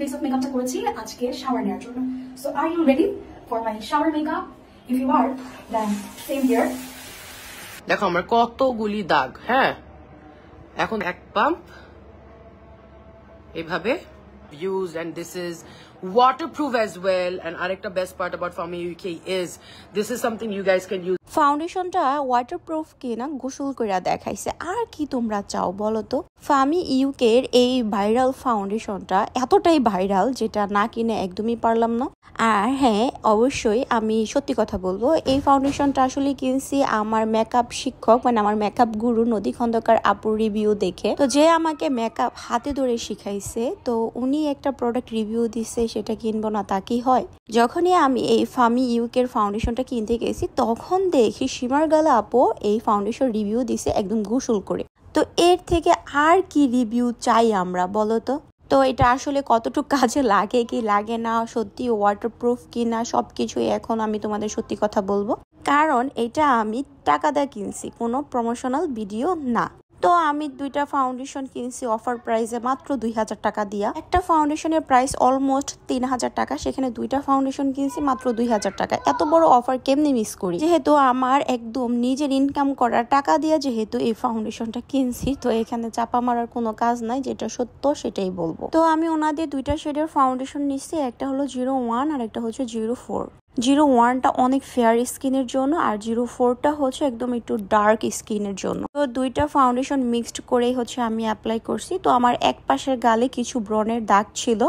Face of মেকআপটা করেছি আজকে শাওয়ার নেওয়ার জন্য। So are you ready for my shower makeup? If you are, then same here. দেখো আমার কতগুলি দাগ। হ্যাঁ, এখন এক পাম্প এভাবে used, and this is waterproof as well. And arekta best part about Fami UK is this is something you guys can use. ফাউন্ডেশনটা waterproof কিনা গোসল করে দেখাইছে। আর কি তোমরা চাও বলো তো? ফামি ইউকের এই ভাইরাল ফাউন্ডেশনটা এতটাই ভাইরাল যেটা না কিনে একদমই পারলাম না। আর হ্যাঁ, অবশ্যই আমি সত্যি কথা বলবো, এই ফাউন্ডেশনটা আসলে কিনছি আমার মেকআপ শিক্ষক মানে আমার মেকআপ গুরু নদী খন্দকার আপুর রিভিউ দেখে। তো যে আমাকে মেকআপ হাতে ধরে শিখাইছে, তো উনি একটা প্রোডাক্ট রিভিউ দিচ্ছে, সেটা কিনবো না তা কি হয়? যখনই আমি এই ফামি ইউকের ফাউন্ডেশনটা কিনতে গেছি তখন দেখি সীমার গালা আপু এই ফাউন্ডেশন রিভিউ দিছে একদম গোসল করে। তো এর থেকে আর কি রিভিউ চাই আমরা বলো তো? তো এটা আসলে কতটুকু কাজে লাগে কি লাগে না, সত্যি ওয়াটারপ্রুফ কিনা, সবকিছুই এখন আমি তোমাদের সত্যি কথা বলবো, কারণ এটা আমি টাকা দিয়ে কিনছি, কোনো প্রমোশনাল ভিডিও না। তো আমি দুইটা ফাউন্ডেশন কিনছি অফার প্রাইসে মাত্র 2000 টাকা দিয়া। একটা ফাউন্ডেশনের প্রাইস অলমোস্ট 3000 টাকা, সেখানে দুইটা ফাউন্ডেশন কিনছি মাত্র 2000 টাকা। এত বড় অফার কেমনি মিস করি? যেহেতু আমার একদম নিজের ইনকাম করার টাকা দিয়ে যেহেতু এই ফাউন্ডেশনটা কিনছি, তো এখানে চাপা মারার কোনো কাজ নাই, যেটা সত্য সেটাই বলবো। তো আমি ওনাদের দুইটা শেডের ফাউন্ডেশন নিচ্ছি, একটা হলো 01 আর একটা হচ্ছে 04। 01টা অনেক ফেয়ার স্কিনের জন্য আর 04টা হচ্ছে একদম একটু ডার্ক স্কিনের জন্য। তো দুইটা ফাউন্ডেশন মিক্সড করেই হচ্ছে আমি অ্যাপ্লাই করছি। তো আমার এক পাশের গালে কিছু ব্রণের দাগ ছিল,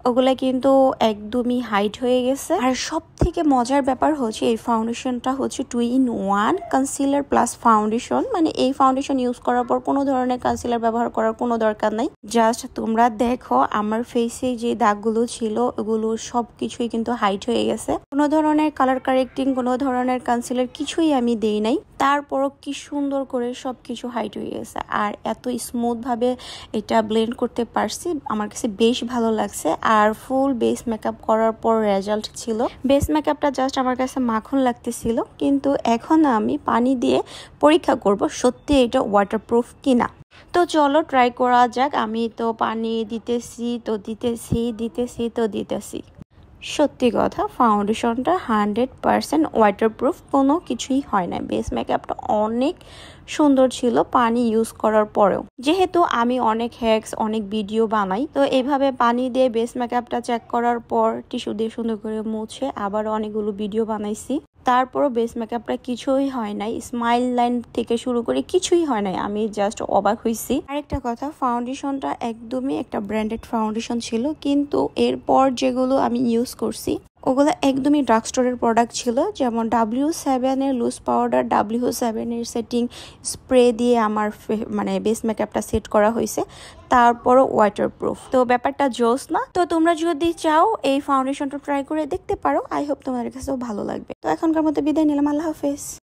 ওগুলা কিন্তু একদমই হাইট হয়ে গেছে। আর সব থেকে মজার ব্যাপার হচ্ছে এই ফাউন্ডেশনটা হচ্ছে 2-in-1 কনসিলার প্লাস ফাউন্ডেশন। মানে এই ফাউন্ডেশন ইউজ করার পর কোনো ধরনের কনসিলার ব্যবহার করার কোনো দরকার নাই। জাস্ট তোমরা দেখো আমার ফেসে যে দাগগুলো ছিল ওগুলো সবকিছুই কিন্তু হাইট হয়ে গেছে। কোনো ধরনের কালার কারেক্টিং, কোনো ধরনের কনসিলার কিছুই আমি দেই নাই, তারপরও কি সুন্দর করে সবকিছু হাইট হয়ে গেছে। আর এত স্মুথ ভাবে এটা ব্লেন্ড করতে পারছি, আমার কাছে বেশ ভালো লাগছে। আর ফুল বেস মেকআপ করার পর রেজাল্ট ছিল, বেস মেকআপটা জাস্ট আমার কাছে মাখন লাগতেছিল, কিন্তু এখন আমি পানি দিয়ে পরীক্ষা করব সত্যি এটা ওয়াটারপ্রুফ কিনা। তো চলো ট্রাই করা যাক। আমি তো পানি দিতেছি তো দিতেছি। সত্যি কথা, ফাউন্ডেশনটা 100% ওয়াটারপ্রুফ, কোনো কিছুই হয় না। বেস মেকআপটা অনেক সুন্দর ছিল পানি ইউজ করার পরেও। যেহেতু আমি অনেক হ্যাক্স অনেক ভিডিও বানাই, তো এইভাবে পানি দিয়ে বেস মেকআপটা চেক করার পর টিস্যু দিয়ে সুন্দর করে মুছে আবার অনেকগুলো ভিডিও বানাইছি, তারপরও বেস মেকআপটা কিছুই হয় নাই। স্মাইল লাইন থেকে শুরু করে কিছুই হয় নাই, আমি জাস্ট অবাক হয়েছি। আরেকটা কথা, ফাউন্ডেশনটা একদমই একটা ব্র্যান্ডেড ফাউন্ডেশন ছিল, কিন্তু এরপর যেগুলো আমি ইউজ করছি ওগুলো একদমই ড্রাগ স্টোরের প্রোডাক্ট ছিল। যেমন W7 এর লুজ পাউডার, W7 এর সেটিং স্প্রে দিয়ে আমার মানে বেস মেকআপটা সেট করা হয়েছে, তারপরও ওয়াটারপ্রুফ। তো ব্যাপারটা জোস না? তো তোমরা যদি চাও এই ফাউন্ডেশনটা ট্রাই করে দেখতে পারো। আই হোপ তোমাদের কাছেও ভালো লাগবে। তো এখনকার মতো বিদায় নিলাম, আল্লাহ হাফেজ।